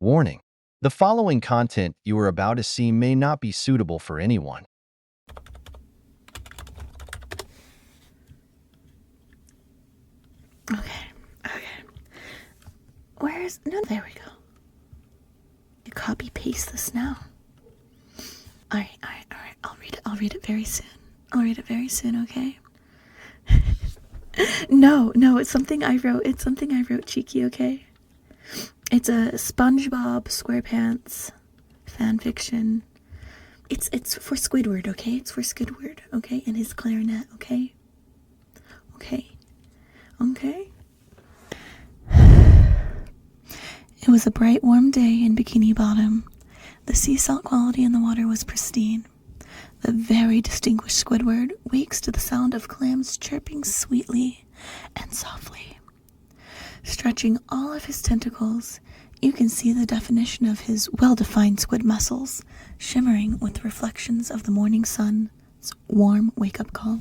Warning: the following content you are about to see may not be suitable for anyone. Okay. Where's... No, there we go. You copy paste this now. Alright. I'll read it very soon, okay? No, it's something I wrote, cheeky, okay? It's a SpongeBob SquarePants fan fiction. It's for Squidward, okay? It's for Squidward, okay? And his clarinet, okay? Okay. It was a bright, warm day in Bikini Bottom. The sea salt quality in the water was pristine. The very distinguished Squidward wakes to the sound of clams chirping sweetly and softly. Stretching all of his tentacles, you can see the definition of his well-defined squid muscles, shimmering with reflections of the morning sun's warm wake-up call.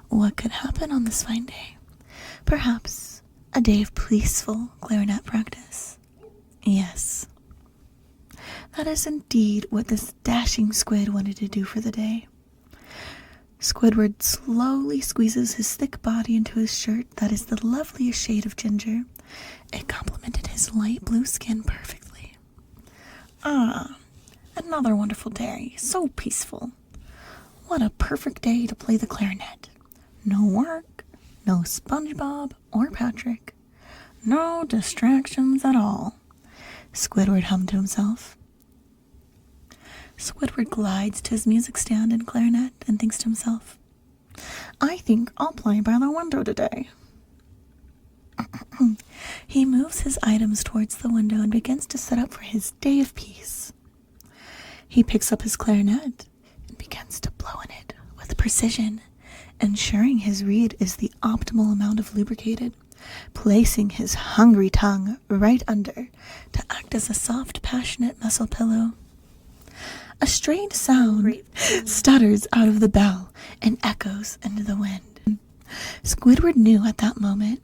What could happen on this fine day? Perhaps a day of peaceful clarinet practice. Yes. That is indeed what this dashing squid wanted to do for the day. Squidward slowly squeezes his thick body into his shirt that is the loveliest shade of ginger. It complemented his light blue skin perfectly. Another wonderful day, so peaceful. What a perfect day to play the clarinet. No work, no SpongeBob or Patrick. No distractions at all. Squidward hummed to himself. Squidward glides to his music stand and clarinet and thinks to himself, I think I'll play by the window today. He moves his items towards the window and begins to set up for his day of peace. He picks up his clarinet and begins to blow in it with precision, ensuring his reed is the optimal amount of lubricated, placing his hungry tongue right under to act as a soft, passionate muscle pillow. A strange sound stutters out of the bell and echoes into the wind. Squidward knew at that moment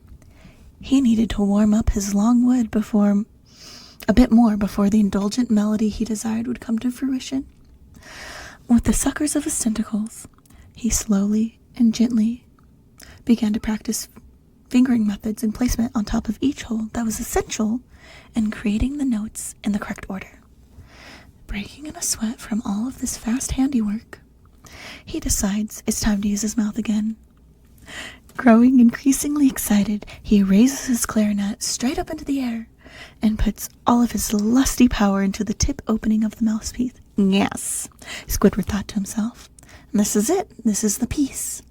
he needed to warm up his long wood a bit more before the indulgent melody he desired would come to fruition. With the suckers of his tentacles, he slowly and gently began to practice fingering methods and placement on top of each hole that was essential in creating the notes in the correct order. Breaking in a sweat from all of this fast handiwork, he decides it's time to use his mouth again. Growing increasingly excited, he raises his clarinet straight up into the air and puts all of his lusty power into the tip opening of the mouthpiece. Yes, Squidward thought to himself. This is it. This is the piece.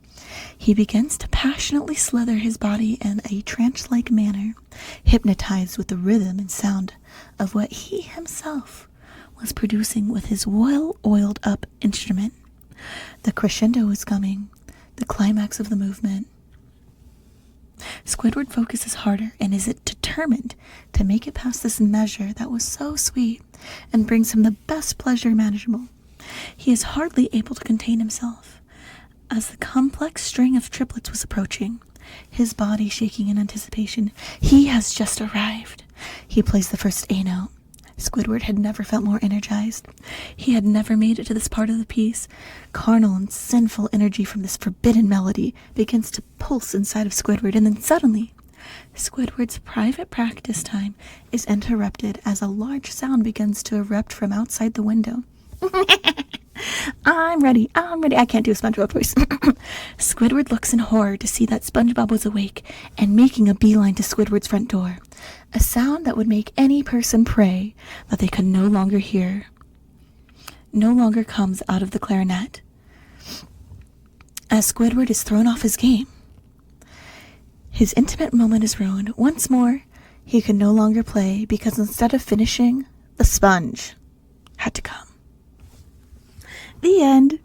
He begins to passionately slither his body in a trance-like manner, hypnotized with the rhythm and sound of what he himself was producing with his well-oiled up instrument. The crescendo is coming, the climax of the movement. Squidward focuses harder and is determined to make it past this measure that was so sweet and brings him the best pleasure imaginable. He is hardly able to contain himself as the complex string of triplets was approaching, his body shaking in anticipation. He has just arrived. He plays the first A note. Squidward had never felt more energized. He had never made it to this part of the piece. Carnal and sinful energy from this forbidden melody begins to pulse inside of Squidward, and then suddenly, Squidward's private practice time is interrupted as a large sound begins to erupt from outside the window. I'm ready. I can't do a SpongeBob voice. Squidward looks in horror to see that SpongeBob was awake and making a beeline to Squidward's front door. A sound that would make any person pray that they could no longer hear. No longer comes out of the clarinet. As Squidward is thrown off his game, his intimate moment is ruined. Once more, he could no longer play because instead of finishing, the sponge had to come. The end.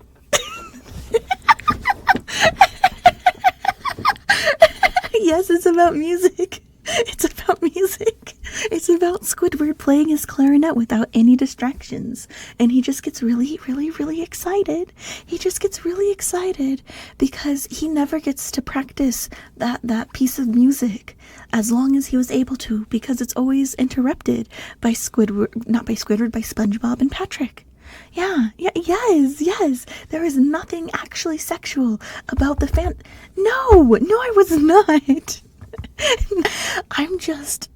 Yes, it's about music. It's about music. It's about Squidward playing his clarinet without any distractions. And he just gets really, really, really excited. He just gets really excited because he never gets to practice that piece of music as long as he was able to, because it's always interrupted by Squidward, not by Squidward, by SpongeBob and Patrick. Yes. There is nothing actually sexual about the fan. No, I was not. I'm just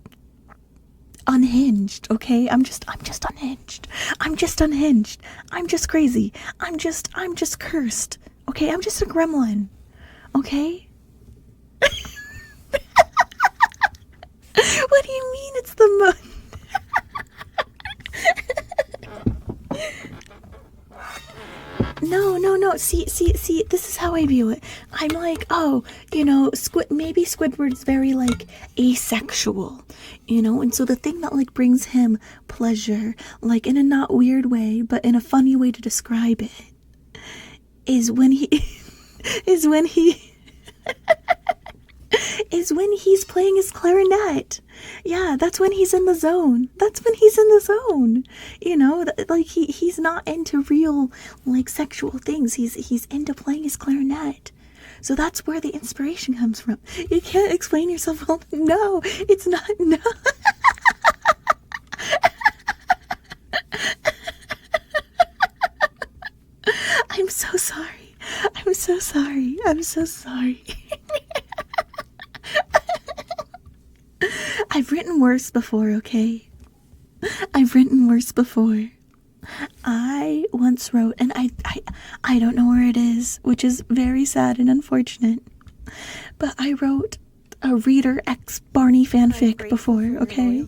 unhinged, okay? I'm just unhinged. I'm just crazy. I'm just cursed. Okay? I'm just a gremlin. Okay? What do you mean it's the moon? No. See, this is how I view it. I'm like, oh, maybe Squidward's very, like, asexual, and so the thing that, like, brings him pleasure, like, in a not weird way, but in a funny way to describe it, is when he, is when he's playing his clarinet. Yeah, that's when he's in the zone. Like he's not into real, like, sexual things. He's into playing his clarinet. So that's where the inspiration comes from. You can't explain yourself. No, it's not. No. I'm so sorry. I've written worse before, okay? I've written worse before. I once wrote, and I don't know where it is, which is very sad and unfortunate, but I wrote a Reader X Barney fanfic before, okay?